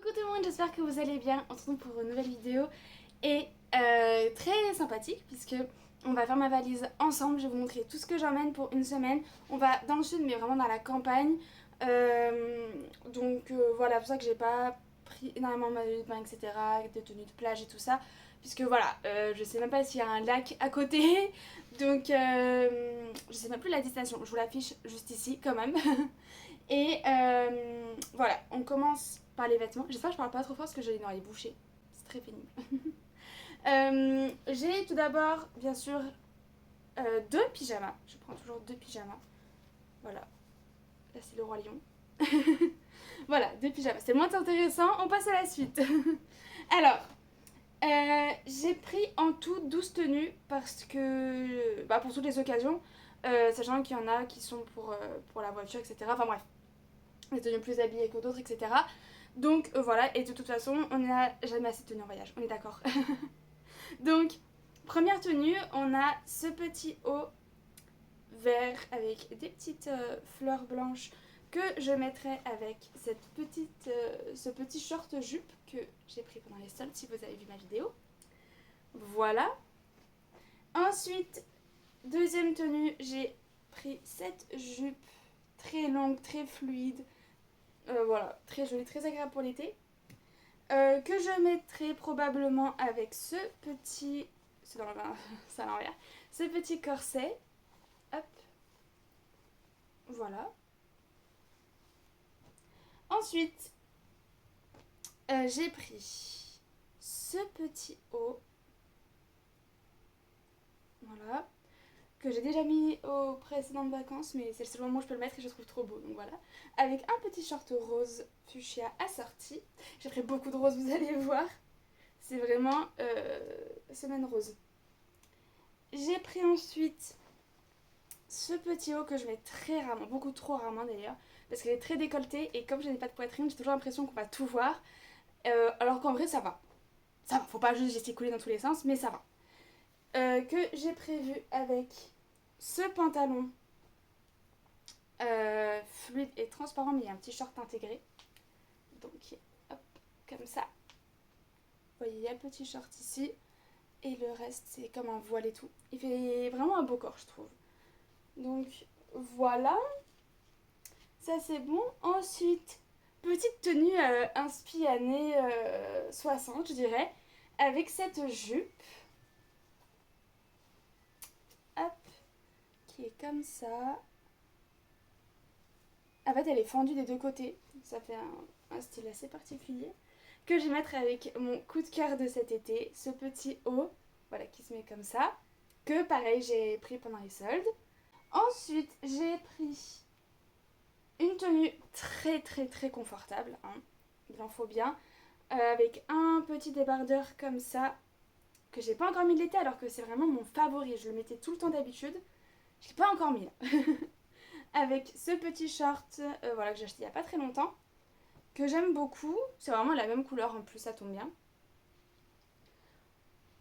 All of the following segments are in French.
Coucou tout le monde, j'espère que vous allez bien. On se retrouve pour une nouvelle vidéo et très sympathique puisque on va faire ma valise ensemble. Je vais vous montrer tout ce que j'emmène pour une semaine. On va dans le sud mais vraiment dans la campagne. Voilà, pour ça que j'ai pas pris énormément de maillots de bain, etc., de tenues de plage et tout ça. Puisque voilà, je sais même pas s'il y a un lac à côté. Je sais même plus la destination. Je vous l'affiche juste ici quand même. Voilà, on commence par les vêtements. J'espère que je parle pas trop fort parce que j'ai dans les bouchées. C'est très pénible. J'ai tout d'abord, bien sûr, deux pyjamas. Je prends toujours deux pyjamas. Voilà. Là, c'est le roi lion. Voilà, deux pyjamas. C'est moins intéressant. On passe à la suite. Alors, j'ai pris en tout 12 tenues parce que... Bah, pour toutes les occasions. Sachant qu'il y en a qui sont pour la voiture, etc. Enfin bref. Des tenues plus habillées que d'autres, etc. Voilà, et de toute façon, on n'a jamais assez de tenues en voyage, on est d'accord. Donc, première tenue, on a ce petit haut vert avec des petites fleurs blanches que je mettrai avec ce petit short jupe que j'ai pris pendant les soldes si vous avez vu ma vidéo. Voilà. Ensuite, deuxième tenue, j'ai pris cette jupe très longue, très fluide. Voilà, très jolie, très agréable pour l'été. Que je mettrai probablement avec ce petit... C'est dans c'est à l'envers. Ce petit corset. Hop. Voilà. Ensuite, j'ai pris ce petit haut. Voilà. Que j'ai déjà mis aux précédentes vacances, mais c'est le seul moment où je peux le mettre et je le trouve trop beau. Donc voilà. Avec un petit short rose fuchsia assorti. J'ai pris beaucoup de rose, vous allez voir. C'est vraiment semaine rose. J'ai pris ensuite ce petit haut que je mets très rarement, beaucoup trop rarement d'ailleurs, parce qu'elle est très décolletée et comme je n'ai pas de poitrine, j'ai toujours l'impression qu'on va tout voir. Alors qu'en vrai, ça va. Ça va, faut pas juste gesticuler dans tous les sens, mais ça va. Que j'ai prévu avec ce pantalon fluide et transparent, mais il y a un petit short intégré. Donc, hop, comme ça. Vous voyez, il y a le petit short ici. Et le reste, c'est comme un voile et tout. Il fait vraiment un beau corps, je trouve. Donc, voilà. Ça, c'est bon. Ensuite, petite tenue inspi années 60, je dirais. Avec cette jupe. Hop. Qui est comme ça. En fait, elle est fendue des deux côtés. Ça fait un style assez particulier. Que je vais mettre avec mon coup de cœur de cet été. Ce petit haut. Voilà, qui se met comme ça. Que, pareil, j'ai pris pendant les soldes. Ensuite, j'ai pris une tenue très très très confortable, hein. Il en faut bien, avec un petit débardeur comme ça, que j'ai pas encore mis de l'été alors que c'est vraiment mon favori, je le mettais tout le temps d'habitude, je l'ai pas encore mis là. Avec ce petit short voilà, que j'ai acheté il y a pas très longtemps, que j'aime beaucoup, c'est vraiment la même couleur en plus, ça tombe bien.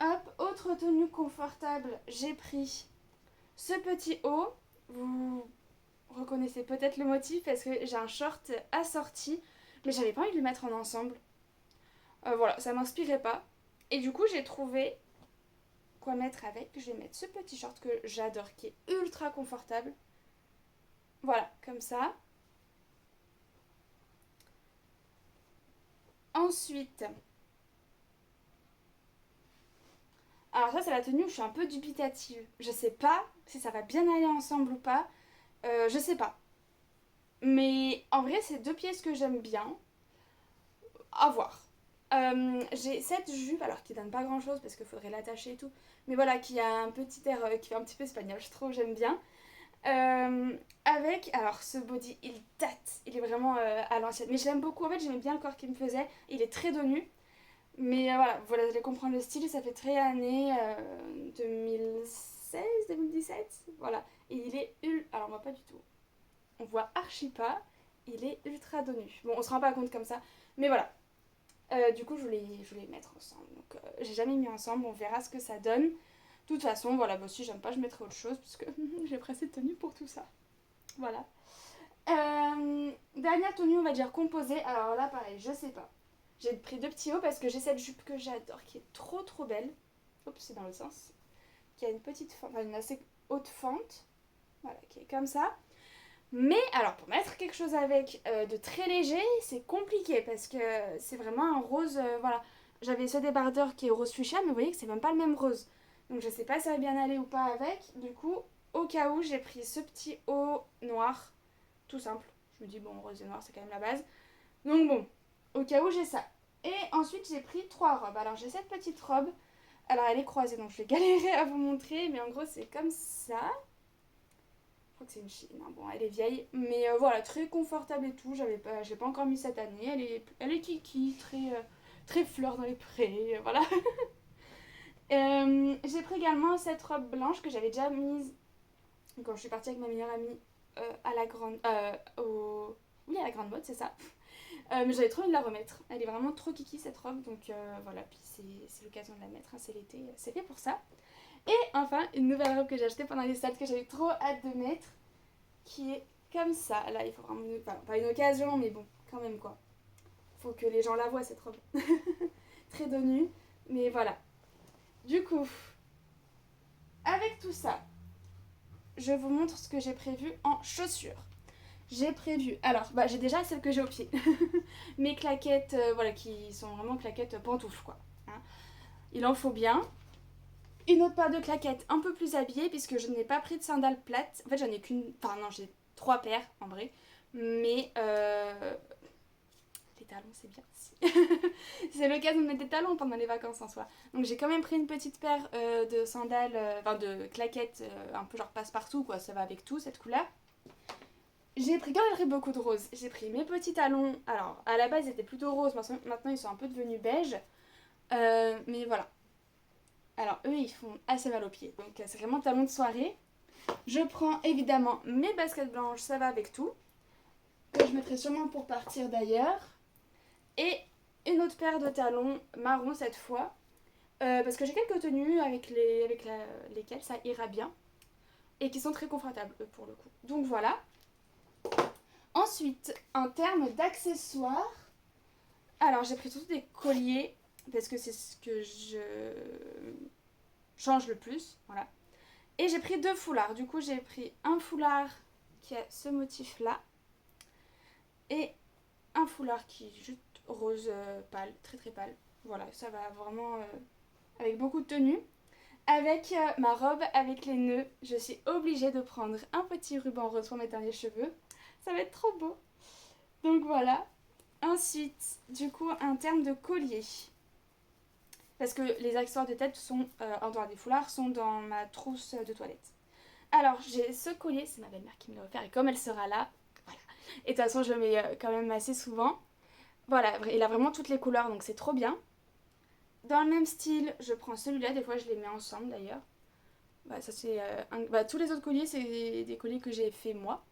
Hop, autre tenue confortable, j'ai pris ce petit haut, vous reconnaissez peut-être le motif parce que j'ai un short assorti, mais j'avais pas envie de le mettre en ensemble. Voilà, ça m'inspirait pas. Et du coup, j'ai trouvé quoi mettre avec. Je vais mettre ce petit short que j'adore, qui est ultra confortable. Voilà, comme ça. Ensuite, alors ça c'est la tenue où je suis un peu dubitative. Je sais pas si ça va bien aller ensemble ou pas. Je sais pas. Mais en vrai, c'est deux pièces que j'aime bien. À voir. J'ai cette jupe, alors qui donne pas grand chose parce qu'il faudrait l'attacher et tout, mais voilà, qui a un petit air qui fait un petit peu espagnol, je trouve, j'aime bien. Avec, alors ce body, il date, il est vraiment à l'ancienne, mais je l'aime beaucoup, en fait, j'aimais bien le corps qu'il me faisait, il est très donu, mais voilà, vous allez comprendre le style, ça fait très années 2016, 2017, voilà, et il est alors on voit pas du tout, on voit archi pas, il est ultra donu. Bon, on se rend pas compte comme ça, mais voilà. Du coup, je voulais mettre ensemble. Donc, j'ai jamais mis ensemble. On verra ce que ça donne. De toute façon, voilà, bah, si j'aime pas, je mettrai autre chose. Parce que j'ai pris assez de tenue pour tout ça. Voilà. Dernière tenue, on va dire composée. Alors là, pareil, je sais pas. J'ai pris 2 petits hauts parce que j'ai cette jupe que j'adore, qui est trop trop belle. Oups, c'est dans l'autre sens. Qui a une petite fente, enfin une assez haute fente. Voilà, qui est comme ça. Mais alors, pour mettre quelque chose avec de très léger, c'est compliqué parce que c'est vraiment un rose, voilà. J'avais ce débardeur qui est rose fuchsia, mais vous voyez que c'est même pas le même rose. Donc je sais pas si ça va bien aller ou pas avec. Du coup, au cas où, j'ai pris ce petit haut noir, tout simple. Je me dis, bon, rose et noir, c'est quand même la base. Donc bon, au cas où, j'ai ça. Et ensuite, j'ai pris 3 robes. Alors, j'ai cette petite robe. Alors, elle est croisée, donc je vais galérer à vous montrer. Mais en gros, c'est comme ça. Je crois que c'est une Chine. Bon, elle est vieille. Mais voilà, très confortable et tout. J'ai pas encore mis cette année. Elle est kiki, très fleur dans les prés. Voilà. J'ai pris également cette robe blanche que j'avais déjà mise quand je suis partie avec ma meilleure amie à la grande... Oui, à la grande mode, c'est ça. Mais j'avais trop envie de la remettre. Elle est vraiment trop kiki cette robe, donc voilà. Puis c'est l'occasion de la mettre, hein. C'est l'été, c'est fait pour ça. Et enfin, une nouvelle robe que j'ai achetée pendant les salles que j'avais trop hâte de mettre, qui est comme ça. Là, il faut vraiment... Enfin, pas une occasion, mais bon, quand même quoi. Faut que les gens la voient cette robe. Très de nu, mais voilà. Du coup, avec tout ça, je vous montre ce que j'ai prévu en chaussures. J'ai prévu, alors j'ai déjà celles que j'ai au pied, mes claquettes, voilà, qui sont vraiment claquettes pantoufles quoi. Hein. Il en faut bien. Une autre paire de claquettes un peu plus habillée puisque je n'ai pas pris de sandales plates. En fait j'en ai qu'une, enfin non j'ai 3 paires en vrai, mais les talons c'est bien aussi. C'est l'occasion de mettre des talons pendant les vacances en soi. Donc j'ai quand même pris une petite paire de sandales, enfin de claquettes un peu genre passe-partout quoi, ça va avec tout cette couleur. J'ai pris quand même pris beaucoup de rose. J'ai pris mes petits talons. Alors, à la base, ils étaient plutôt roses. Maintenant, ils sont un peu devenus beige. Mais voilà. Alors, eux, ils font assez mal aux pieds. Donc, c'est vraiment talons de soirée. Je prends évidemment mes baskets blanches. Ça va avec tout. Que je mettrai sûrement pour partir d'ailleurs. Et une autre paire de talons marron cette fois. Parce que j'ai quelques tenues avec lesquelles ça ira bien. Et qui sont très confortables, eux, pour le coup. Donc, voilà. Ensuite, en termes d'accessoires, alors j'ai pris surtout des colliers parce que c'est ce que je change le plus, voilà. Et j'ai pris 2 foulards. Du coup, j'ai pris un foulard qui a ce motif-là et un foulard qui est juste rose pâle, très très pâle. Voilà, ça va vraiment avec beaucoup de tenue. Avec ma robe, avec les nœuds, je suis obligée de prendre un petit ruban rose pour mettre dans les cheveux. Ça va être trop beau. Donc voilà. Ensuite, du coup, en termes de collier. Parce que les accessoires de tête sont, en dehors des foulards, sont dans ma trousse de toilette. Alors, j'ai ce collier, c'est ma belle-mère qui me l'a offert, et comme elle sera là, voilà. Et de toute façon, je le mets quand même assez souvent. Voilà, il a vraiment toutes les couleurs, donc c'est trop bien. Dans le même style, je prends celui-là, des fois je les mets ensemble d'ailleurs. Bah, ça c'est tous les autres colliers, c'est des colliers que j'ai fait moi.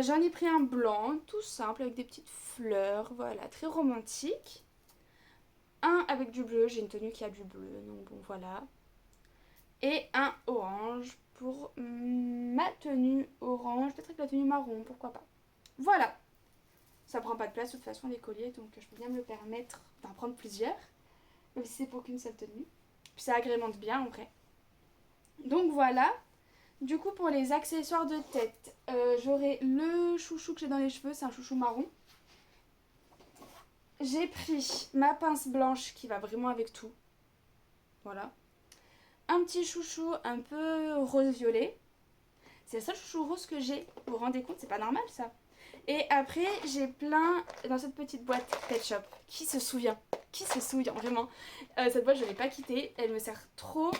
J'en ai pris un blanc, tout simple, avec des petites fleurs, voilà, très romantique. Un avec du bleu, j'ai une tenue qui a du bleu, donc bon voilà. Et un orange pour ma tenue orange, peut-être avec la tenue marron, pourquoi pas. Voilà, ça prend pas de place de toute façon les colliers, donc je peux bien me le permettre d'en prendre plusieurs, même si c'est pour qu'une seule tenue. Puis ça agrémente bien en vrai. Donc voilà. Du coup, pour les accessoires de tête, j'aurai le chouchou que j'ai dans les cheveux, c'est un chouchou marron. J'ai pris ma pince blanche qui va vraiment avec tout. Voilà. Un petit chouchou un peu rose-violet. C'est le seul chouchou rose que j'ai. Vous vous rendez compte, c'est pas normal ça. Et après, j'ai plein dans cette petite boîte Pet Shop. Qui se souvient vraiment. Cette boîte, je ne l'ai pas quittée. Elle me sert trop.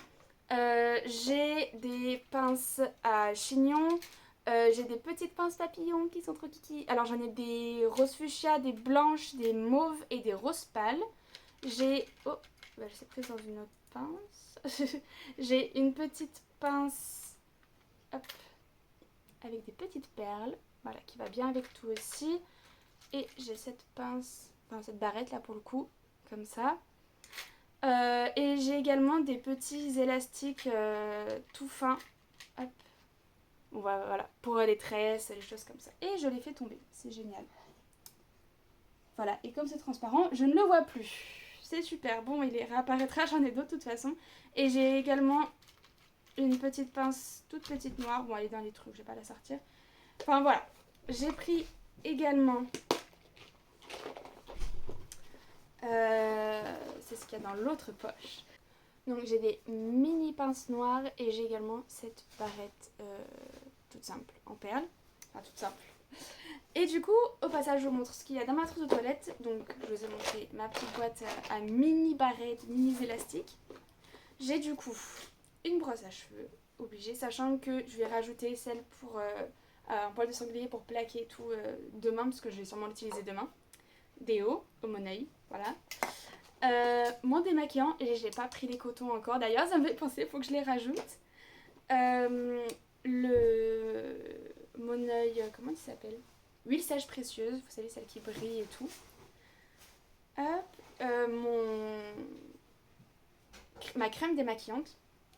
J'ai des pinces à chignon. J'ai des petites pinces papillons qui sont trop kiki. Alors j'en ai des roses fuchsia, des blanches, des mauves et des roses pâles. J'ai... Oh, bah, je sais prise dans une autre pince. J'ai une petite pince, hop, avec des petites perles. Voilà, qui va bien avec tout aussi. Et j'ai cette pince, enfin cette barrette là pour le coup, comme ça. Et j'ai également des petits élastiques tout fins. Hop. Voilà, pour les tresses, les choses comme ça. Et je les fais tomber, c'est génial. Voilà, et comme c'est transparent, je ne le vois plus. C'est super. Bon, il réapparaîtra, j'en ai d'autres de toute façon. Et j'ai également une petite pince toute petite noire. Bon, elle est dans les trucs, je vais pas la sortir. Enfin voilà. J'ai pris également... c'est ce qu'il y a dans l'autre poche. Donc j'ai des mini pinces noires et j'ai également cette barrette toute simple en perles. Enfin toute simple. Et du coup, au passage, je vous montre ce qu'il y a dans ma trousse de toilette. Donc je vous ai montré ma petite boîte à mini barrettes, mini élastiques. J'ai du coup une brosse à cheveux, obligée, sachant que je vais rajouter celle pour un poil de sanglier pour plaquer et tout demain, parce que je vais sûrement l'utiliser demain. Déo, Homonei, voilà. Mon démaquillant, et j'ai pas pris les cotons encore, d'ailleurs ça me fait penser, il faut que je les rajoute. Le Moneuil, comment il s'appelle? Huile sèche précieuse, vous savez, celle qui brille et tout. Hop, ma crème démaquillante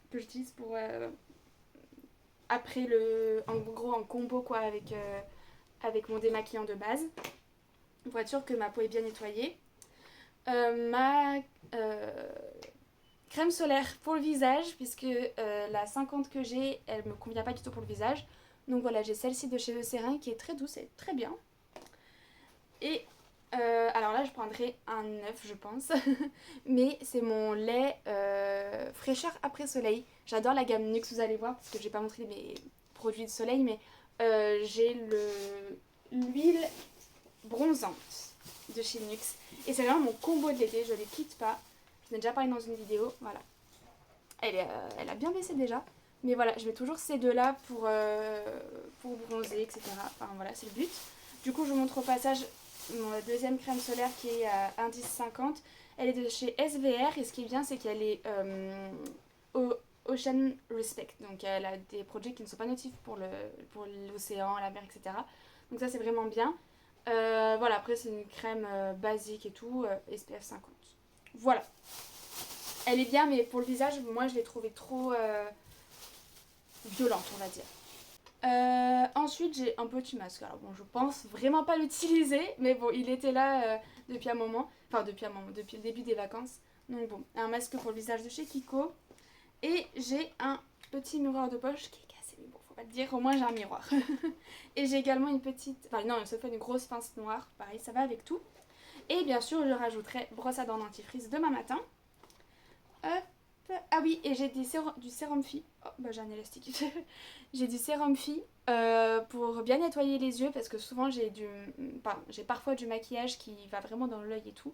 que j'utilise pour après en gros en combo quoi avec mon démaquillant de base pour être sûr que ma peau est bien nettoyée. Ma crème solaire pour le visage puisque la 50 que j'ai elle me convient pas du tout pour le visage, donc voilà, j'ai celle-ci de chez Eucerin qui est très douce et très bien. Et alors là je prendrai un 9 je pense mais c'est mon lait fraîcheur après soleil. J'adore la gamme Nuxe, vous allez voir parce que je vais pas montrer mes produits de soleil, mais j'ai l'huile bronzante de chez Nuxe et c'est vraiment mon combo de l'été, je ne les quitte pas. Je l'ai déjà parlé dans une vidéo, voilà. Elle a bien baissé déjà, mais voilà, je mets toujours ces deux là pour bronzer, etc. Enfin voilà, c'est le but. Du coup je vous montre au passage ma deuxième crème solaire qui est à indice 50. Elle est de chez SVR et ce qui est bien c'est qu'elle est Ocean Respect. Donc elle a des produits qui ne sont pas nocifs pour l'océan, la mer, etc. Donc ça c'est vraiment bien. Voilà, après c'est une crème basique et tout, SPF 50. Voilà. Elle est bien mais pour le visage, moi je l'ai trouvée trop violente on va dire. Ensuite j'ai un petit masque, alors bon je pense vraiment pas l'utiliser mais bon il était là depuis un moment, enfin depuis le début des vacances, donc bon un masque pour le visage de chez Kiko et j'ai un petit miroir de poche qui est cassé mais bon faut pas le dire, au moins j'ai un miroir. Et j'ai également une petite, enfin non cette fois une grosse pince noire, pareil ça va avec tout et bien sûr je rajouterai brosse à dents dentifrice demain matin. Hop. Ah oui, et j'ai du sérum Phi. Oh, bah j'ai un élastique. J'ai du sérum Phi pour bien nettoyer les yeux parce que souvent j'ai parfois du maquillage qui va vraiment dans l'œil et tout.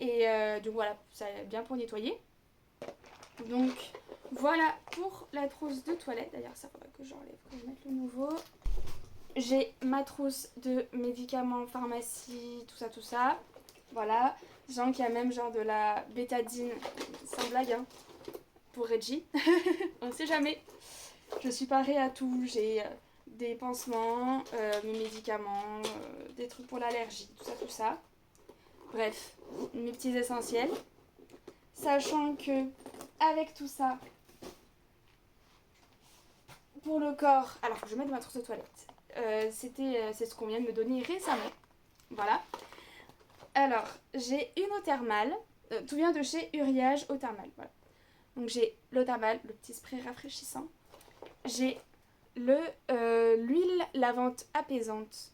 Et donc voilà, c'est bien pour nettoyer. Donc voilà pour la trousse de toilette. D'ailleurs, ça faudra que j'enlève quand je mette le nouveau. J'ai ma trousse de médicaments, pharmacie, tout ça. Voilà. Genre qu'il y a même genre de la bétadine, sans blague, hein, pour Reggie. On sait jamais. Je suis parée à tout. J'ai des pansements, mes médicaments, des trucs pour l'allergie, tout ça. Bref, mes petits essentiels. Sachant que, avec tout ça, pour le corps... Alors, je vais mettre ma trousse de toilette. C'est ce qu'on vient de me donner récemment. Voilà. Alors, j'ai une eau thermale. Tout vient de chez Uriage eau thermale. Voilà. Donc, j'ai l'eau thermale, le petit spray rafraîchissant. J'ai l'huile lavante apaisante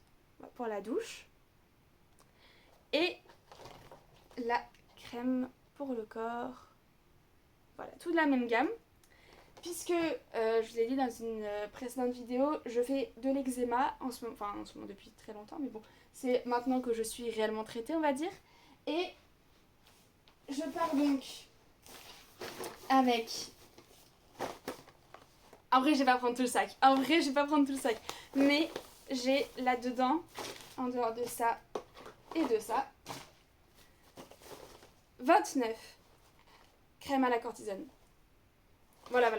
pour la douche. Et la crème pour le corps. Voilà, tout de la même gamme. Puisque, je vous l'ai dit dans une précédente vidéo, je fais de l'eczéma en ce moment depuis très longtemps, mais bon, c'est maintenant que je suis réellement traitée, on va dire. Et je pars donc avec... En vrai, je vais pas prendre tout le sac. Mais j'ai là-dedans, en dehors de ça et de ça, 29 crèmes à la cortisone. Voilà.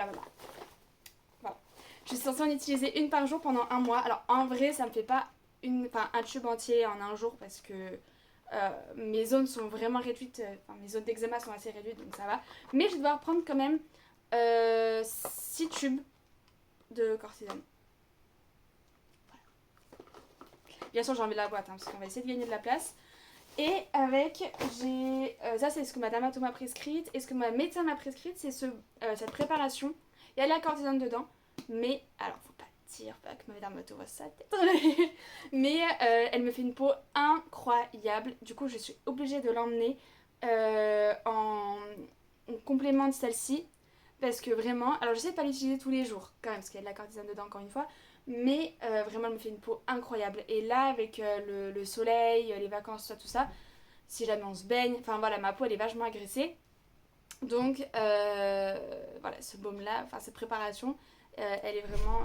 Je suis censée en utiliser une par jour pendant un mois. Alors en vrai, ça me fait pas un tube entier en un jour parce que mes zones sont vraiment réduites. Mes zones d'eczéma sont assez réduites, donc ça va. Mais je vais devoir prendre quand même 6 tubes de cortisone. Voilà. Bien sûr, j'ai enlevé la boîte parce qu'on va essayer de gagner de la place. Et avec, ça c'est ce que ma dermato m'a prescrite. Et ce que ma médecin m'a prescrite, c'est cette préparation. Il y a de la cortisone dedans. Mais, alors faut pas dire pas que ma dermato voit sa tête. Mais elle me fait une peau incroyable. Du coup je suis obligée de l'emmener en complément de celle-ci. Parce que vraiment, alors j'essaie de pas l'utiliser tous les jours quand même. Parce qu'il y a de la cortisone dedans encore une fois. Mais vraiment elle me fait une peau incroyable. Et là avec le soleil, les vacances, tout ça, si jamais on se baigne, enfin voilà, ma peau elle est vachement agressée. Donc voilà, ce baume là, enfin cette préparation, elle est vraiment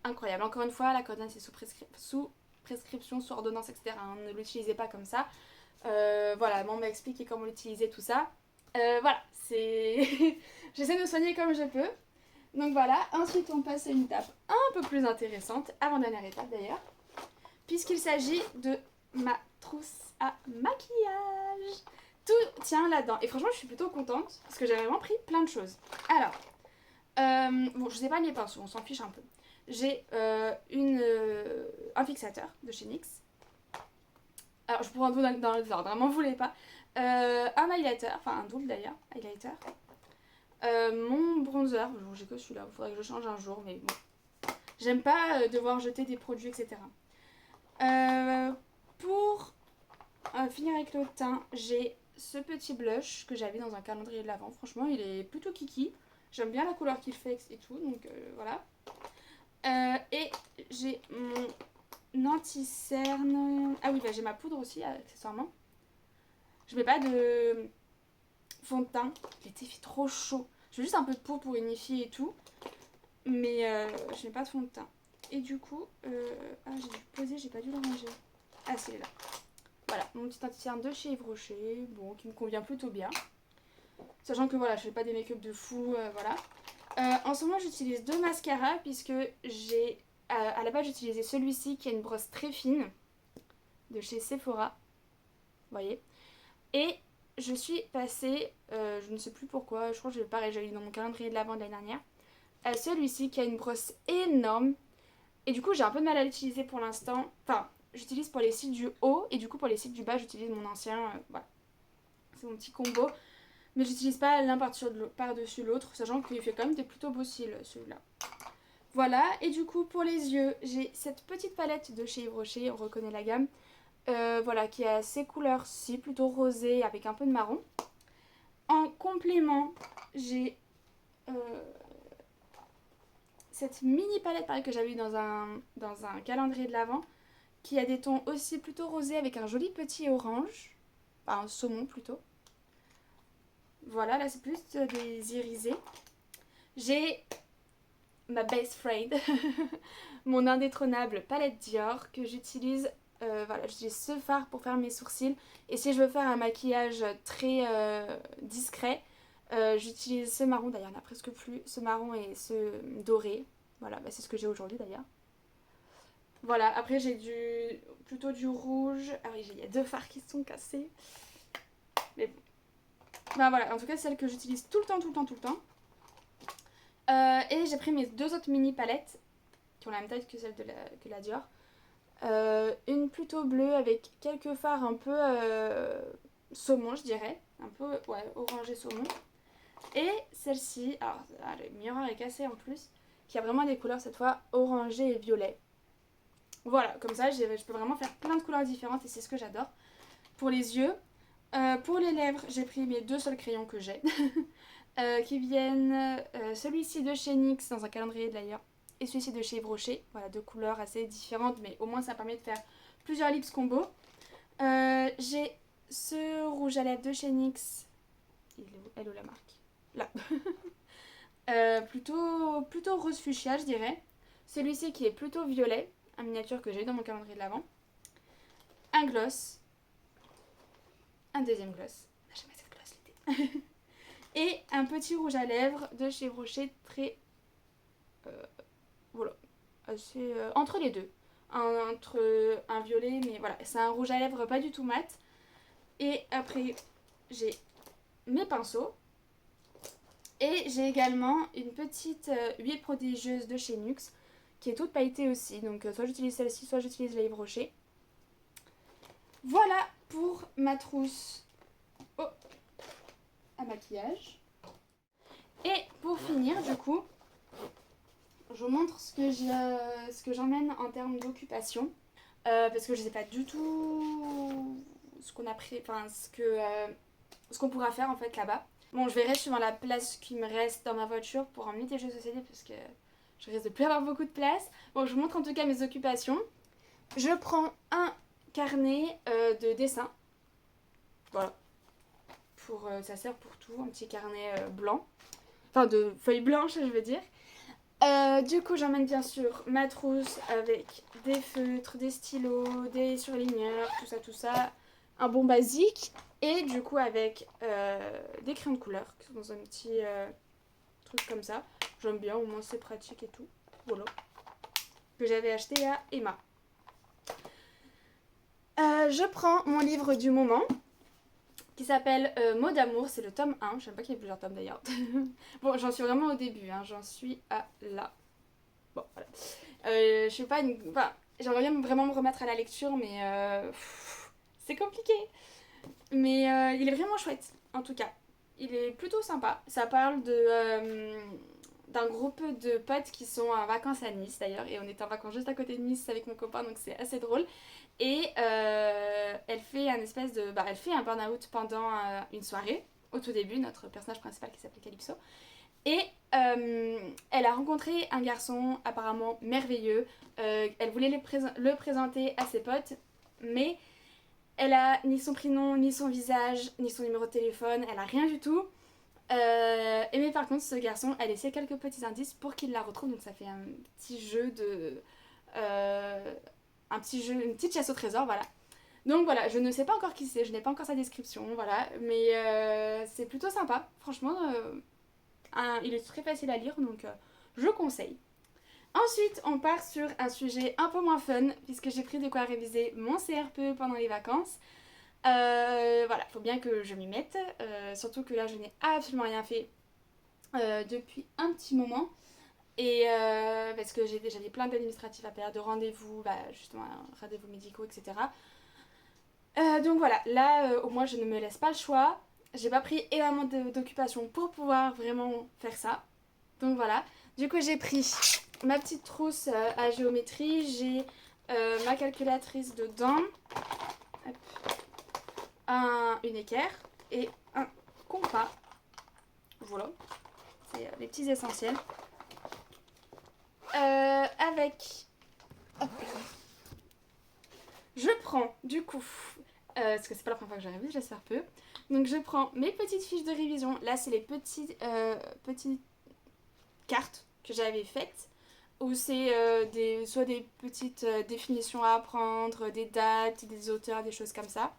incroyable. Encore une fois, la cortisone c'est sous prescription, sous ordonnance, etc. Hein, ne l'utilisez pas comme ça. Voilà, maman m'a expliqué comment l'utiliser, tout ça. Voilà, c'est... J'essaie de me soigner comme je peux. Donc voilà, ensuite on passe à une étape un peu plus intéressante, avant-dernière étape d'ailleurs, puisqu'il s'agit de ma trousse à maquillage. Tout tient là-dedans. Et franchement, je suis plutôt contente, parce que j'ai vraiment pris plein de choses. Alors, bon, je sais pas les pinceaux, on s'en fiche un peu. J'ai un fixateur de chez NYX. Alors, je pourrais en tout dans le ordre, m'en voulez pas. Un highlighter, enfin un double d'ailleurs, highlighter. Mon bronzer, bon, j'ai que celui-là, il faudrait que je change un jour, mais bon. J'aime pas devoir jeter des produits, etc. Pour finir avec le teint, j'ai ce petit blush que j'avais dans un calendrier de l'Avent. Franchement, il est plutôt kiki. J'aime bien la couleur qu'il fait et tout, donc voilà. Et j'ai mon anti-cerne. Ah oui, bah, j'ai ma poudre aussi, accessoirement. Je mets pas de fond de teint. L'été fait trop chaud. Je mets juste un peu de poudre pour unifier et tout. Mais je mets pas de fond de teint. Et du coup, j'ai dû poser, j'ai pas dû le ranger. Ah, c'est là. Voilà, mon petit anti-cerne de chez Yves Rocher, bon, qui me convient plutôt bien. Sachant que voilà, je fais pas des make-up de fou, voilà. En ce moment, j'utilise deux mascaras, puisque j'ai... à la base, j'utilisais celui-ci, qui a une brosse très fine, de chez Sephora. Vous voyez. Et je suis passée, je ne sais plus pourquoi, je crois que pareil, j'avais eu dans mon calendrier de l'Avent de l'année dernière, à celui-ci, qui a une brosse énorme. Et du coup, j'ai un peu de mal à l'utiliser pour l'instant. Enfin, j'utilise pour les cils du haut et du coup pour les cils du bas j'utilise mon ancien, voilà, c'est mon petit combo, mais j'utilise pas l'un par-dessus l'autre, sachant qu'il fait quand même des plutôt beaux cils celui-là. Voilà, et du coup pour les yeux j'ai cette petite palette de chez Yves Rocher, on reconnaît la gamme, voilà, qui a ces couleurs-ci, plutôt rosé avec un peu de marron. En complément j'ai cette mini palette pareil que j'avais eu dans un calendrier de l'Avent, qui a des tons aussi plutôt rosés avec un joli petit orange, enfin un saumon plutôt. Voilà, là c'est plus des irisés. J'ai ma best friend, mon indétrônable palette Dior que j'utilise. Voilà, j'utilise ce fard pour faire mes sourcils. Et si je veux faire un maquillage très discret, j'utilise ce marron, d'ailleurs il n'y en a presque plus, ce marron et ce doré. Voilà, bah, c'est ce que j'ai aujourd'hui d'ailleurs. Voilà, après j'ai plutôt du rouge. Ah oui, il y a deux fards qui sont cassés. Mais bon. Bah voilà, en tout cas celle que j'utilise tout le temps. Et j'ai pris mes deux autres mini palettes qui ont la même taille que celle que la Dior. Une plutôt bleue avec quelques fards un peu saumon, je dirais. Un peu, ouais, orangé saumon. Et celle-ci, alors le miroir est cassé en plus, qui a vraiment des couleurs cette fois orangé et violet. Voilà, comme ça je peux vraiment faire plein de couleurs différentes et c'est ce que j'adore. Pour les yeux, pour les lèvres, j'ai pris mes deux seuls crayons que j'ai, qui viennent celui-ci de chez NYX dans un calendrier d'ailleurs, et celui-ci de chez Yves Rocher. Voilà, deux couleurs assez différentes, mais au moins ça permet de faire plusieurs lips combo. J'ai ce rouge à lèvres de chez NYX. Elle est où la marque? Là. Plutôt rose fuchsia, je dirais. Celui-ci qui est plutôt violet, un miniature que j'ai eu dans mon calendrier de l'Avent. Un gloss. Un deuxième gloss. J'aime cette gloss l'été. Et un petit rouge à lèvres de chez Rocher, très... voilà. Assez... entre les deux. Entre un violet, mais voilà. C'est un rouge à lèvres pas du tout mat. Et après, j'ai mes pinceaux. Et j'ai également une petite huile prodigieuse de chez NYX, qui est toute pailletée aussi. Donc soit j'utilise celle-ci, soit j'utilise la Yves Rocher. Voilà pour ma trousse à maquillage. Et pour finir, du coup, je vous montre ce que j'emmène en termes d'occupation. Parce que je sais pas du tout ce qu'on a pris, enfin ce qu'on pourra faire en fait là-bas. Bon, je verrai suivant la place qui me reste dans ma voiture pour emmener des jeux de société parce que je risque de plus avoir beaucoup de place. Bon, je vous montre en tout cas mes occupations. Je prends un carnet de dessin. Voilà. Ça sert pour tout, un petit carnet blanc. Enfin, de feuilles blanches, je veux dire. Du coup, j'emmène bien sûr ma trousse avec des feutres, des stylos, des surligneurs, tout ça. Un bon basique. Et du coup, avec des crayons de couleur qui sont dans un petit truc comme ça. J'aime bien, au moins c'est pratique et tout. Voilà. Que j'avais acheté à Emma. Je prends mon livre du moment qui s'appelle Mots d'amour, c'est le tome 1. Je sais pas qu'il y ait plusieurs tomes d'ailleurs. Bon, j'en suis vraiment au début, hein. J'en suis à là. Bon, voilà. Je suis pas une... Enfin, j'aimerais bien vraiment me remettre à la lecture, mais c'est compliqué. Mais il est vraiment chouette, en tout cas. Il est plutôt sympa. Ça parle d'un groupe de potes qui sont en vacances à Nice d'ailleurs. Et on était en vacances juste à côté de Nice avec mon copain, donc c'est assez drôle. Et elle fait elle fait un burn-out pendant une soirée, au tout début, notre personnage principal qui s'appelle Calypso. Et elle a rencontré un garçon apparemment merveilleux. Elle voulait le présenter à ses potes, mais elle a ni son prénom, ni son visage, ni son numéro de téléphone, elle a rien du tout. Mais par contre, ce garçon a laissé quelques petits indices pour qu'il la retrouve. Donc ça fait un petit jeu une petite chasse au trésor, voilà. Donc voilà, je ne sais pas encore qui c'est, je n'ai pas encore sa description, voilà. Mais c'est plutôt sympa, franchement. Il est très facile à lire, donc je conseille. Ensuite, on part sur un sujet un peu moins fun, puisque j'ai pris de quoi réviser mon CRPE pendant les vacances. Voilà, faut bien que je m'y mette, surtout que là, je n'ai absolument rien fait depuis un petit moment. Et parce que j'avais plein d'administratifs à faire, de rendez-vous, justement, rendez-vous médicaux, etc. Donc voilà, là, au moins, je ne me laisse pas le choix. J'ai pas pris énormément d'occupation pour pouvoir vraiment faire ça. Donc voilà. Du coup, j'ai pris ma petite trousse à géométrie. J'ai ma calculatrice dedans. Hop. Une équerre et un compas. Voilà. C'est les petits essentiels. Avec... Hop. Je prends, du coup... parce que c'est pas la première fois que j'arrive, j'espère peu. Donc je prends mes petites fiches de révision. Là, c'est les petites cartes que j'avais faites. Où c'est soit des petites définitions à apprendre, des dates, des auteurs, des choses comme ça.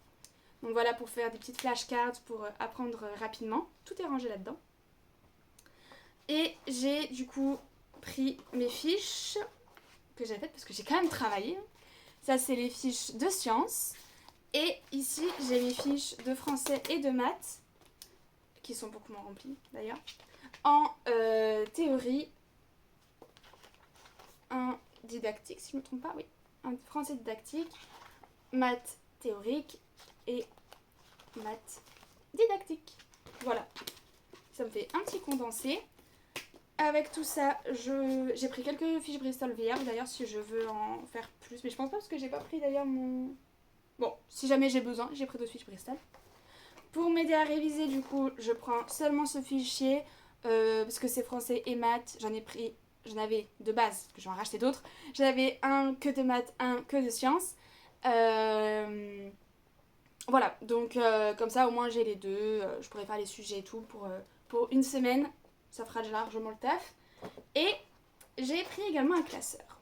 Donc voilà, pour faire des petites flashcards pour apprendre rapidement. Tout est rangé là-dedans. Et j'ai du coup pris mes fiches que j'ai faites parce que j'ai quand même travaillé. Ça, c'est les fiches de sciences. Et ici, j'ai mes fiches de français et de maths, qui sont beaucoup moins remplies d'ailleurs, en théorie, un didactique, si je ne me trompe pas, oui, un français didactique, maths théorique et maths didactique. Voilà, ça me fait un petit condensé. Avec tout ça, j'ai pris quelques fiches Bristol VR, d'ailleurs, si je veux en faire plus, mais je pense pas parce que j'ai pas pris d'ailleurs mon... Bon, si jamais j'ai besoin, j'ai pris d'autres fiches Bristol. Pour m'aider à réviser, du coup, je prends seulement ce fichier, parce que c'est français et maths. J'en avais de base, parce que je vais en racheter d'autres. J'en avais un que de maths, un que de sciences. Voilà, donc comme ça, au moins j'ai les deux. Je pourrais faire les sujets et tout pour une semaine. Ça fera déjà largement le taf. Et j'ai pris également un classeur.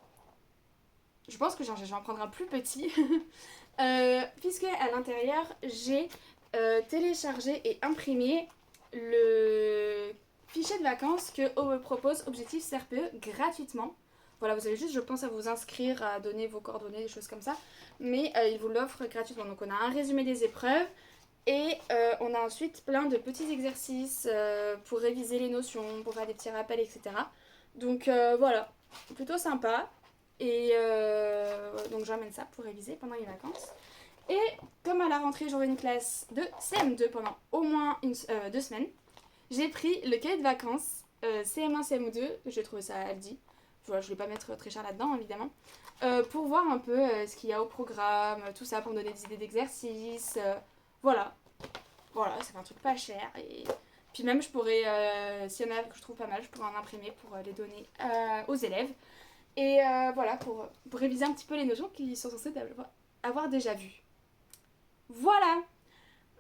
Je pense que je vais en prendre un plus petit. Puisque à l'intérieur, j'ai téléchargé et imprimé le fichier de vacances que OE propose Objectif CRPE gratuitement. Voilà, vous avez juste, je pense, à vous inscrire, à donner vos coordonnées, des choses comme ça. Mais ils vous l'offrent gratuitement. Donc on a un résumé des épreuves. Et on a ensuite plein de petits exercices pour réviser les notions, pour faire des petits rappels, etc. Donc voilà, plutôt sympa. Et donc j'emmène ça pour réviser pendant les vacances. Et comme à la rentrée j'aurai une classe de CM2 pendant au moins 2 semaines, j'ai pris le cahier de vacances CM1, CM2, j'ai trouvé ça à Aldi. Voilà, je ne vais pas mettre très cher là-dedans évidemment. Pour voir un peu ce qu'il y a au programme, tout ça, pour me donner des idées d'exercices. Voilà, voilà, c'est un truc pas cher. Et puis même, je pourrais, s'il y en a que je trouve pas mal, je pourrais en imprimer pour les donner aux élèves. Et voilà, pour réviser un petit peu les notions qu'ils sont censés avoir déjà vues. Voilà,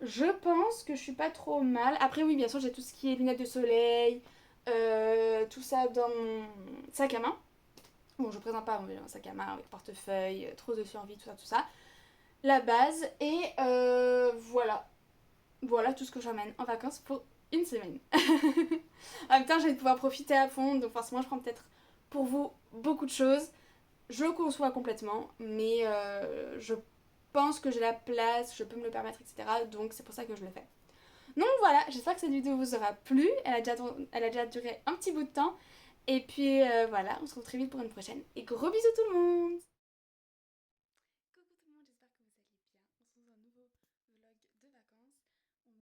je pense que je suis pas trop mal. Après, oui, bien sûr, j'ai tout ce qui est lunettes de soleil, tout ça dans mon sac à main. Bon, je présente pas un sac à main avec portefeuille, trousse de survie, tout ça, tout ça. La base, et voilà. Voilà tout ce que j'emmène en vacances pour une semaine. En même temps, je vais pouvoir profiter à fond, donc forcément, je prends peut-être pour vous beaucoup de choses. Je le conçois complètement, mais je pense que j'ai la place, je peux me le permettre, etc. Donc c'est pour ça que je le fais. Donc voilà, j'espère que cette vidéo vous aura plu. Elle a déjà duré un petit bout de temps. Et puis voilà, on se retrouve très vite pour une prochaine. Et gros bisous tout le monde. Coucou tout le monde, j'espère que vous allez bien. On se retrouve dans un nouveau vlog de vacances.